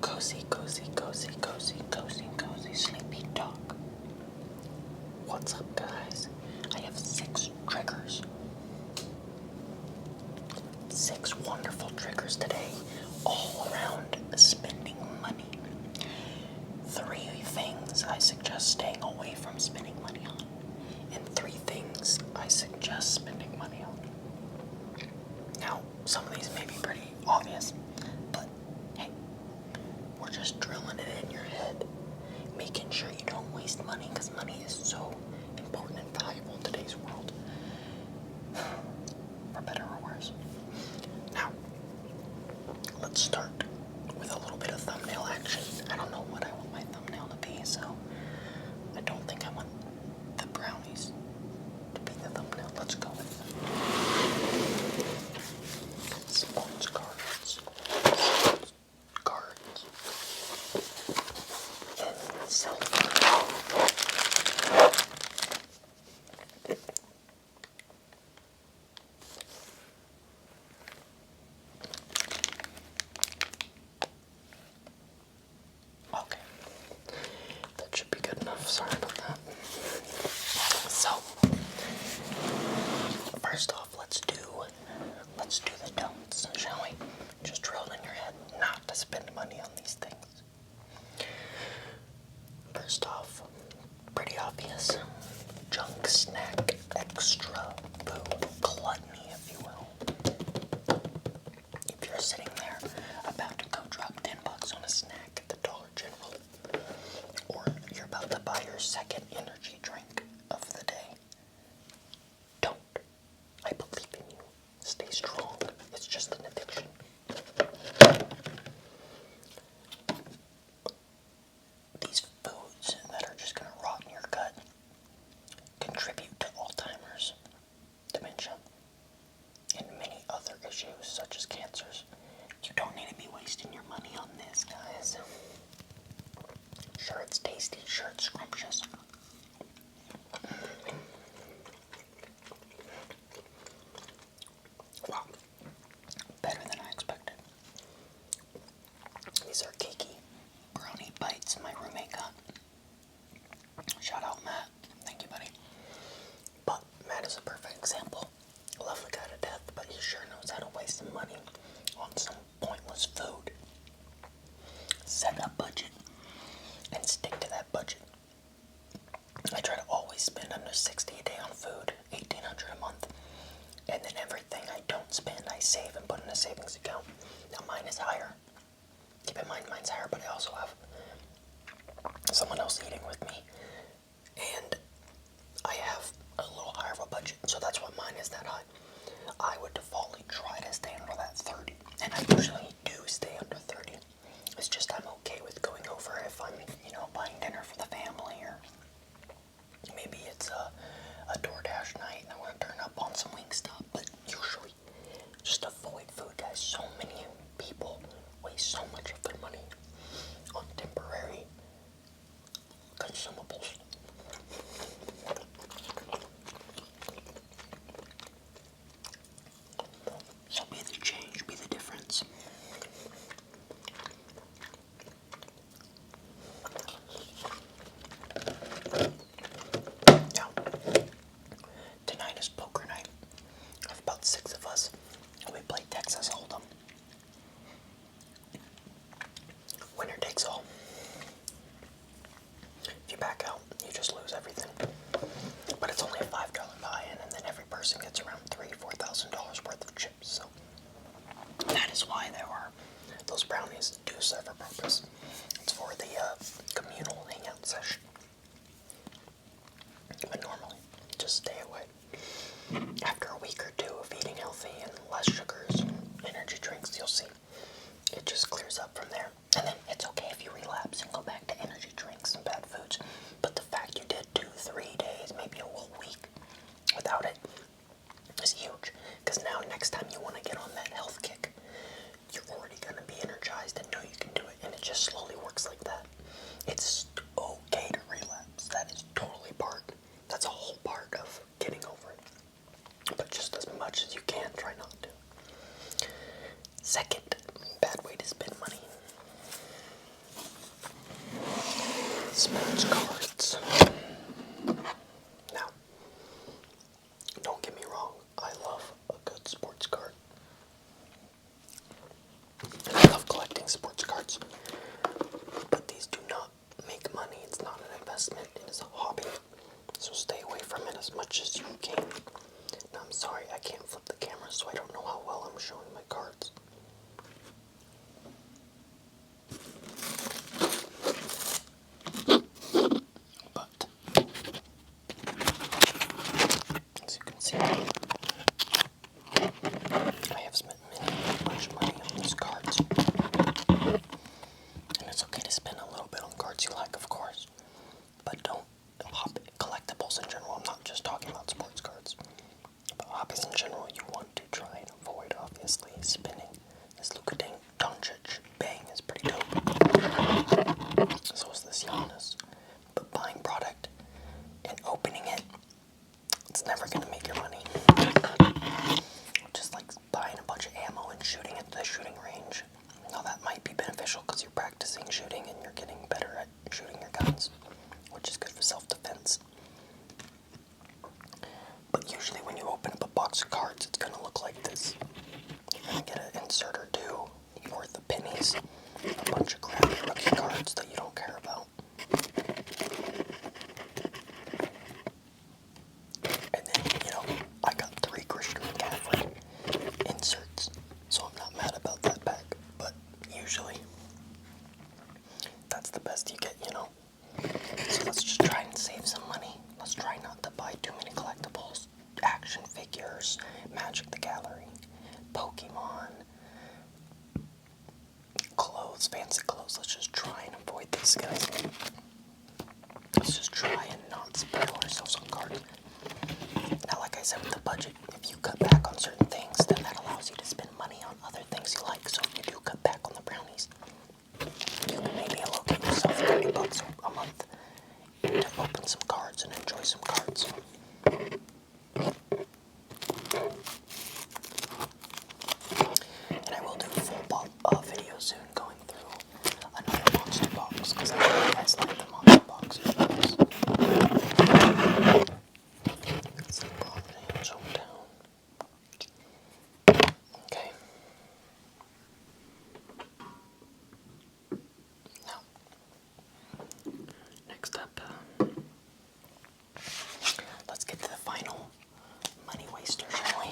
Cozy, cozy, cozy, cozy, cozy, cozy, sleepy dog. What's up, guys? I have 6 triggers. 6 wonderful triggers today, all around spending money. 3 things I suggest staying away from spending money on, and 3 things I suggest spending money on. Now, some of these may be pretty obvious, but hey, we're just drilling it in your head, making sure you don't waste money, because money is so important and valuable in today's world, for better or worse. Now, let's start with a little bit of thumbnail action. I don't know what I want my thumbnail to be, so I don't think I want the brownies to be the thumbnail. Let's go with sponge cards. Cards. And silver. Okay, that should be good enough. Sorry about that. So, first off, let's do the don'ts, shall we? Just drill it in your head not to spend money on these things. First off, pretty obvious. Junk snack, extra food, gluttony, if you will. If you're sitting there about to go drop $10 on a snack at the Dollar General, or you're about to buy your second energy drink of the day, don't. I believe in you. Stay strong. It's just an addiction. These foods that are just going to rot in your gut contribute to Alzheimer's, dementia, and many other issues such as cancers. You don't need to be wasting your money on this, guys. Sure, it's tasty. Sure, it's scrumptious. Wow. Better than I expected. These are cakey brownie bites my roommate got. Shout out Matt. Thank you, buddy. But Matt is a perfect example. Love the guy to death, but he sure knows how to waste some money on some pointless food. Set a budget and stick to that budget. I try to always spend under $60 a day on food, $1,800 a month, and then everything I don't spend I save and put in a savings account. Now mine is higher. Keep in mind mine's higher, but I also have someone else eating with me, and I have a little higher of a budget, so that's why mine is that high. I would defaultly try to stay under that 30, and I usually do stay under 30. It's just I'm okay with going over if I'm, buying dinner for the family, or maybe it's a DoorDash night and I want to turn up on some Wingstop, but usually just avoid food, guys. So many people waste so much of their money on temporary consumables. So be the change, be the difference. Now, tonight is poker night. Of about 6 of us, we play Texas Hold'em. Winner takes all. If you back out, you just lose everything. But it's only a $5 buy-in, and then every person gets around $3,000-$4,000 worth of chips. So that is why those brownies do serve a purpose. It's for the communal hangout session. But normally, just stay away. After a week or 2 of eating healthy and less sugars and energy drinks, you'll see it just clears up from there. And then it's okay if you relapse and go back to energy drinks and bad foods. But the fact you did 2-3 days, maybe a whole week without it is huge. Because now next time you want to get on that health kick, you're already going to be energized and know you can do it. And it just slowly works like that. It's okay to relapse. That is totally that's a whole part of getting over it. But just as much as you can, try not to. Second bad way to spend money sports cards. Now, don't get me wrong, I love a good sports card. I love collecting sports cards, but these do not make money. It's not an investment, it is a hobby. So stay away from it as much as you can. Now, I'm sorry, I can't flip the camera, so I don't know how well I'm showing my cards. But, as you can see, I have spent much money on these cards. And it's okay to spend a little bit on cards you like, of course. But don't collectibles in general. I'm not just talking about sports cards. But hobbies in general, you want to try and avoid, obviously, spinning. This Luka Doncic bang is pretty dope. So is this Giannis. But buying product and opening it, it's never going to make your money. Just like buying a bunch of ammo and shooting at the shooting range. Now that might be beneficial because you're practicing shooting and you're getting better at shooting your guns, which is good for self-defense. But usually when you open up a box of cards, it's going to look like this. You're going to get an insert or two worth of pennies, a bunch of crappy rookie cards that you don't care about. And then, I got 3 Christian McCaffrey inserts, so I'm not mad about that pack, but usually that's the best you get, So let's just try and save some money. Let's try not to buy too many collectibles, action figures, Magic the Gallery, Pokemon, clothes, fancy clothes. Let's just try and avoid these guys. Let's just try and not spoil ourselves on cards. Now, like I said with the budget, if you cut back on certain things, then that allows you to spend money on other things you like. So if you do cut back on the brownies, you can maybe allocate yourself $30 a month to open some cards and enjoy some cards. And I will do a full video soon going through another monster box, because I know you guys like the monster box videos. Some bronze hands down. Okay. Now, next up, let's get to the final money waster, shall we?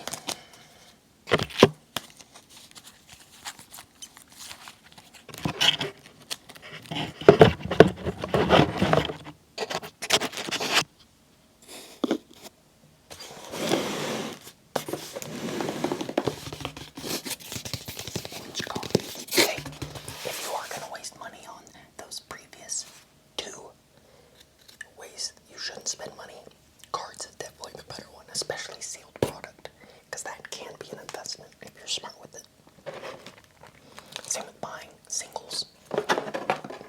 Okay, if you are going to waste money on those previous 2 ways you shouldn't spend money, cards is definitely the better one, especially sealed product, because that can be an investment if you're smart with it. Same with buying singles.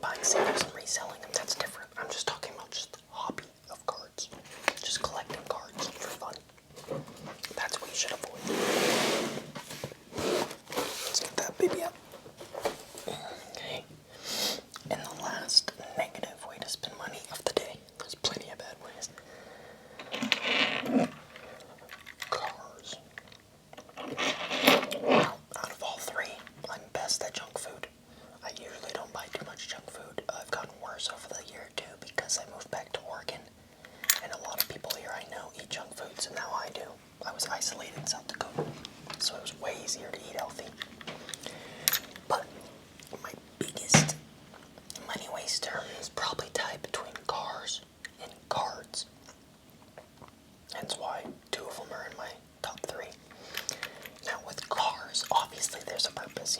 Buying singles and reselling them, that's different. I'm just talking about just the hobby of cards. Just collecting cards for fun. That's what you should avoid. Let's get that baby up. Okay. And the last negative way to spend money of the day. There's plenty of bad ways. Cars. Out of all 3, I'm best at junk food. I usually don't buy too much junk food. I've gotten worse over the year or 2 because I moved back to Oregon. And a lot of people here I know eat junk food, so now I do. I was isolated in South Dakota, so it was way easier to eat healthy. But my biggest money waster is probably tied between cars and cards. That's why 2 of them are in my top 3. Now with cars, obviously there's a purpose,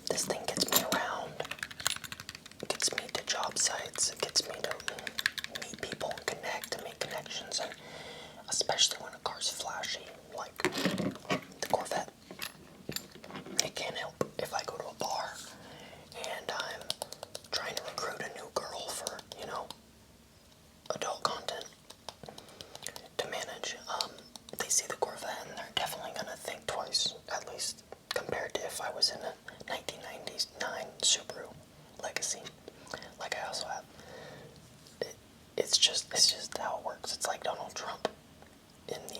This thing gets me around. It gets me to job sites. It gets me to meet people and connect and make connections. And especially when a car's flashy, like the Corvette. It can't help if I go to a bar and I'm trying to recruit a new girl for, adult content to manage. They see the Corvette and they're definitely going to think twice, at least compared to if I was in a 1999 Subaru Legacy, like I also have. it's just how it works. It's like Donald Trump in the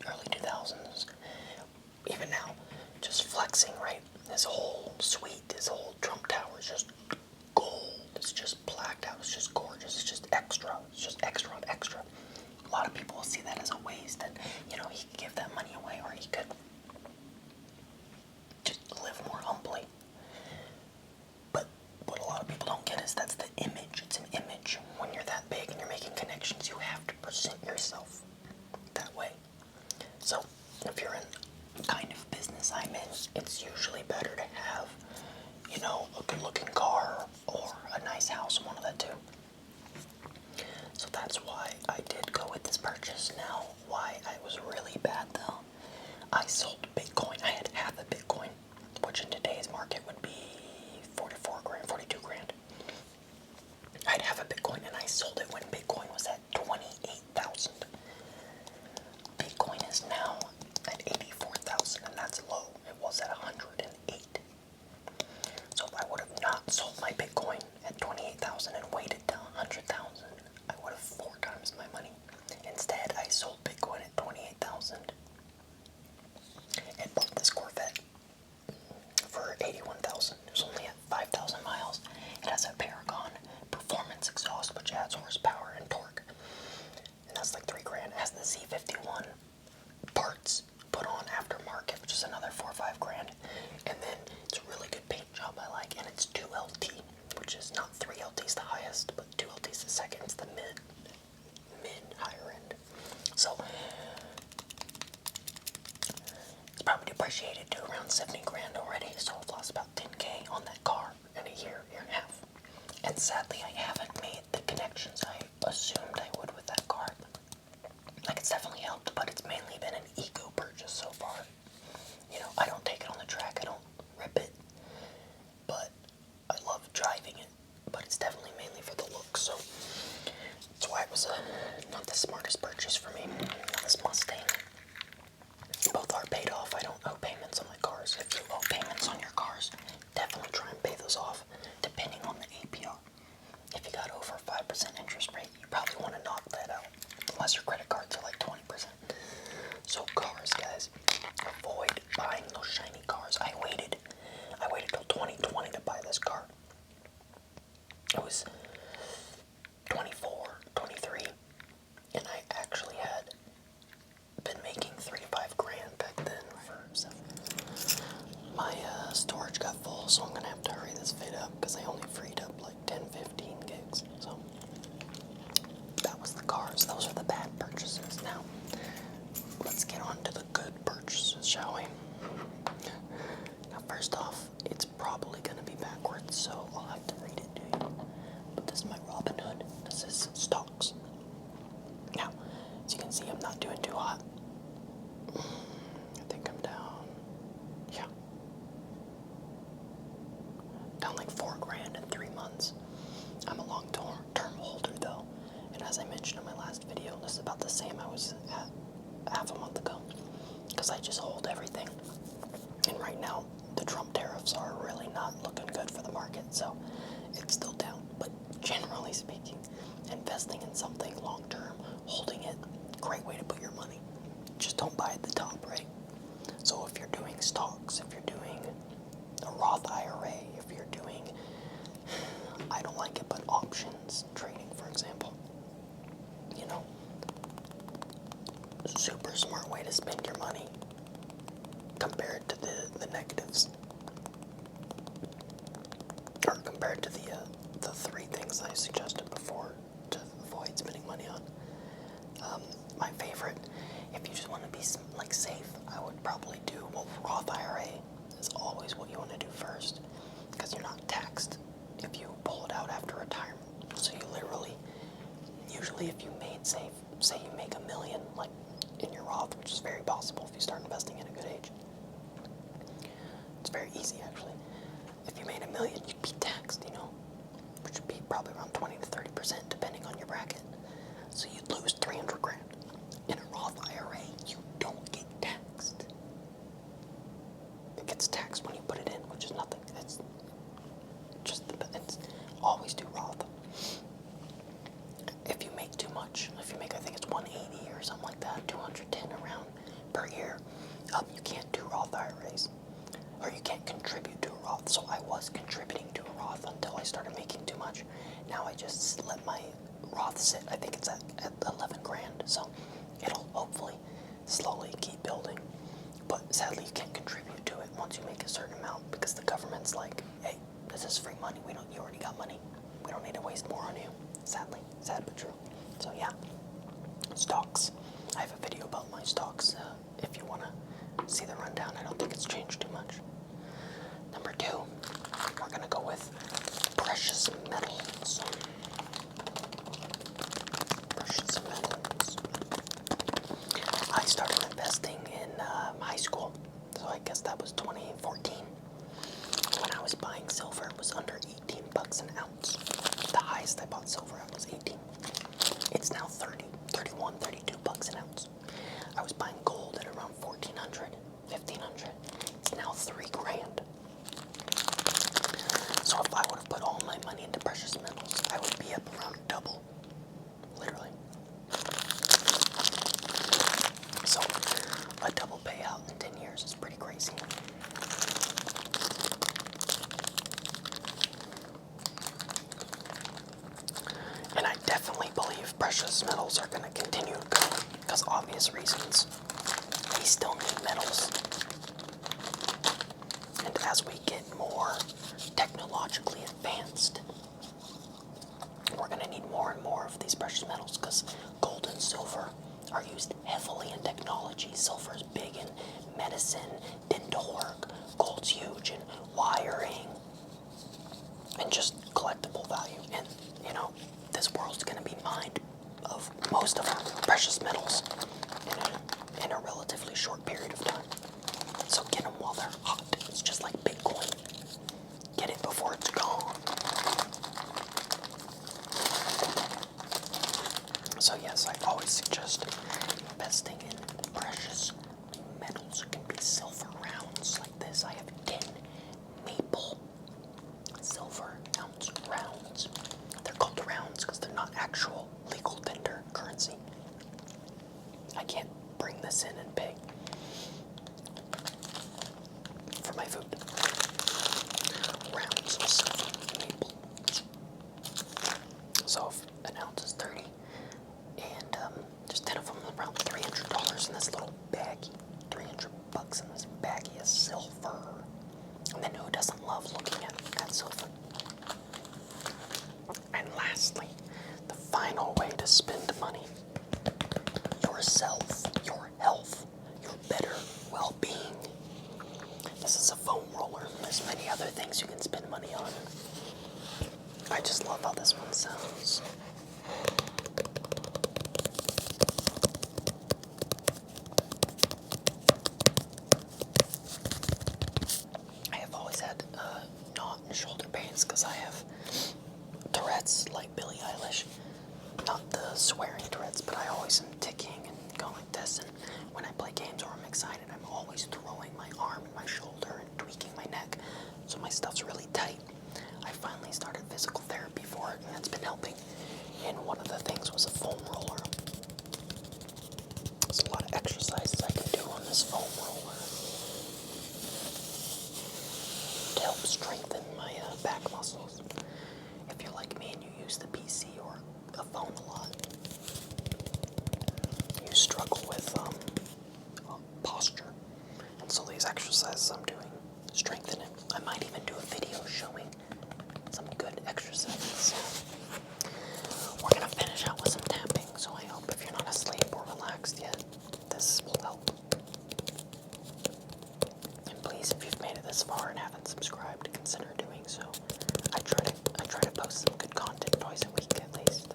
early 2000s. Even now, just flexing, right? His whole suite, his whole Trump Tower is just gold. It's just blacked out. It's just gorgeous. It's just extra. It's just extra on extra. A lot of people will see that as a waste, and he could give that money away, or he could just live more humbly. But what a lot of people don't get is that's the image. It's an image. When you're that big and you're making connections, you have to present yourself that way. So if you're in the kind of business I'm in, it's usually better to have, a good-looking car or a nice house, one of the two. So that's why I did go with this purchase. Now, why I was really bad though, I sold Bitcoin. I had half a Bitcoin, which in today's market would be 44 grand, 42 grand. I had half a Bitcoin and I sold it when Bitcoin was at 28,000. Bitcoin is now at 84,000 and that's low. It was at 108. So if I would have not sold my Bitcoin at 28,000 and waited till 100,000, I would have 4 times my money. Instead, I sold Bitcoin at 28,000 and bought this Corvette for 81,000. It was only at 5,000 miles. It has a Paragon performance exhaust, which adds horsepower and torque, and that's like 3 grand. It has the Z51 parts put on aftermarket, which is another 4 or 5 grand, and then it's a really good paint job I like, and it's 2LT, which is not 3LT is the highest, but 2LT is the second. It's the mid higher end. So it's probably depreciated to around 70 grand already, so I've lost about 10K on that car in a year and a half. And sadly, I haven't made the connections I assumed I would with that car. Like, it's definitely helped, but it's mainly been an ego purchase so far. I don't take it on the track, I don't rip it, but I love driving it, but it's definitely mainly for the look, so that's why it was not the smartest purchase for me. Now this Mustang, both are paid off. I don't owe payments on my cars. If you owe payments on your cars, definitely try and pay those off, depending on the APR. If you got over 5% interest rate, you probably want to knock that out, unless your credit cards are like 20%. So cars, guys, avoid buying those shiny cars. I waited till 2020 to buy this car. It was 24, 23, and I actually had been making 3 to 5 grand back then for stuff. My storage got full, so I'm gonna have to hurry this vid up because I only freed up like 10-15 gigs. So that was the cars. Those are the bad purchases. Now let's get on to the good purchases, shall we? Now first off, it's probably gonna be backwards, so I'll have to read it to you. But this is my Robinhood. This is stocks. Now, as you can see, I'm not doing too hot. I think I'm down, yeah, down like 4 grand in 3 months. I'm a long-term holder though, and as I mentioned in my last video, this is about the same I was at half a month ago, because I just hold everything. And right now, the Trump tariffs are really not looking good for the market, so it's still down. But generally speaking, investing in something long-term, holding it, great way to put your money. Just don't buy at the top, right? So if you're doing stocks, if you're doing a Roth IRA, if you're doing, I don't like it, but options trading, for example, super smart way to spend your money compared to the negatives, or compared to the 3 things I suggested before to avoid spending money on. My favorite, if you just want to be like safe, I would probably do, well, Roth IRA is always what you want to do first, because you're not taxed if you pull it out after retirement. So you literally, usually if you made, say you make $1 million, like in your Roth, which is very possible if you start investing at a good age. It's very easy, actually. If you made $1 million, you'd be taxed, which would be probably around 20 to 30%, depending on your bracket. So you'd lose 300 grand. In a Roth IRA, you don't get taxed. It gets taxed when you put it in, which is nothing. It's always do Roth. 180 or something like that, 210 around per year. You can't do Roth IRAs, or you can't contribute to a Roth. So I was contributing to a Roth until I started making too much. Now I just let my Roth sit. I think it's at 11 grand. So it'll hopefully slowly keep building. But sadly, you can't contribute to it once you make a certain amount, because the government's like, hey, this is free money. You already got money. We don't need to waste more on you. Sadly, sad but true. So yeah, stocks. I have a video about my stocks if you want to see the rundown. I don't think it's changed too much. Number 2, we're going to go with precious metals. Precious metals. I started investing in high school, so I guess that was 2014. When I was buying silver, it was under 18 bucks an ounce. The highest I bought silver at was 18. It's now 30, 31, 32 bucks an ounce. I was buying gold at around 1,400, 1,500. It's now 3 grand. So if I would have put all my money into precious metals, I would be up around double, literally. So a double payout in 10 years is pretty crazy. And I definitely believe precious metals are going to continue to go, because obvious reasons. We still need metals. And as we get more technologically advanced, we're going to need more and more of these precious metals, because gold and silver are used heavily in technology. Silver is big in medicine, dental work. Gold's huge in wiring and just collectible value. And, you know, this world's going to be mined of most of our precious metals in a relatively short period of time. So get them while they're hot. It's just like Bitcoin. Get it before it's gone. So yes, I always suggest investing in precious metals. It can be silver rounds like this. I have 10 maple silver ounce rounds. They're called rounds because they're not actual legal tender currency. I can't bring this in and pay for my food. Rounds of silver maple. So if an ounce is 30, and there's 10 of them, around $300 in this little baggie. 300 bucks in this baggie of silver. And then who doesn't love looking at silver? And lastly, the final way to spend money. Yourself, your health, your better well-being. This is a foam roller. There's many other things you can spend money on. I just love how this one sounds. I have always had knot and shoulder pains because I have Tourette's like Billie Eilish. Not the swearing Tourette's, but I always am ticking and going like this. And when I play games or I'm excited, I'm always throwing my arm and my shoulder and tweaking my neck. So my stuff's really tight. I finally started physical therapy for it, and it's been helping. And one of the things was a foam roller. There's a lot of exercises I can do on this foam roller to help strengthen my back muscles. If you're like me and you use the PC or a phone a lot, you struggle with posture. And so these exercises I'm doing strengthen it. I might even do a video showing some good exercises. We're going to finish out with some tapping, so I hope if you're not asleep or relaxed yet, this will help. And please, if you've made it this far and haven't subscribed, consider doing so. I try to post some good content twice a week at least.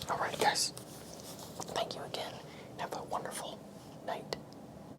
Alright, guys. Thank you again. Have a wonderful night.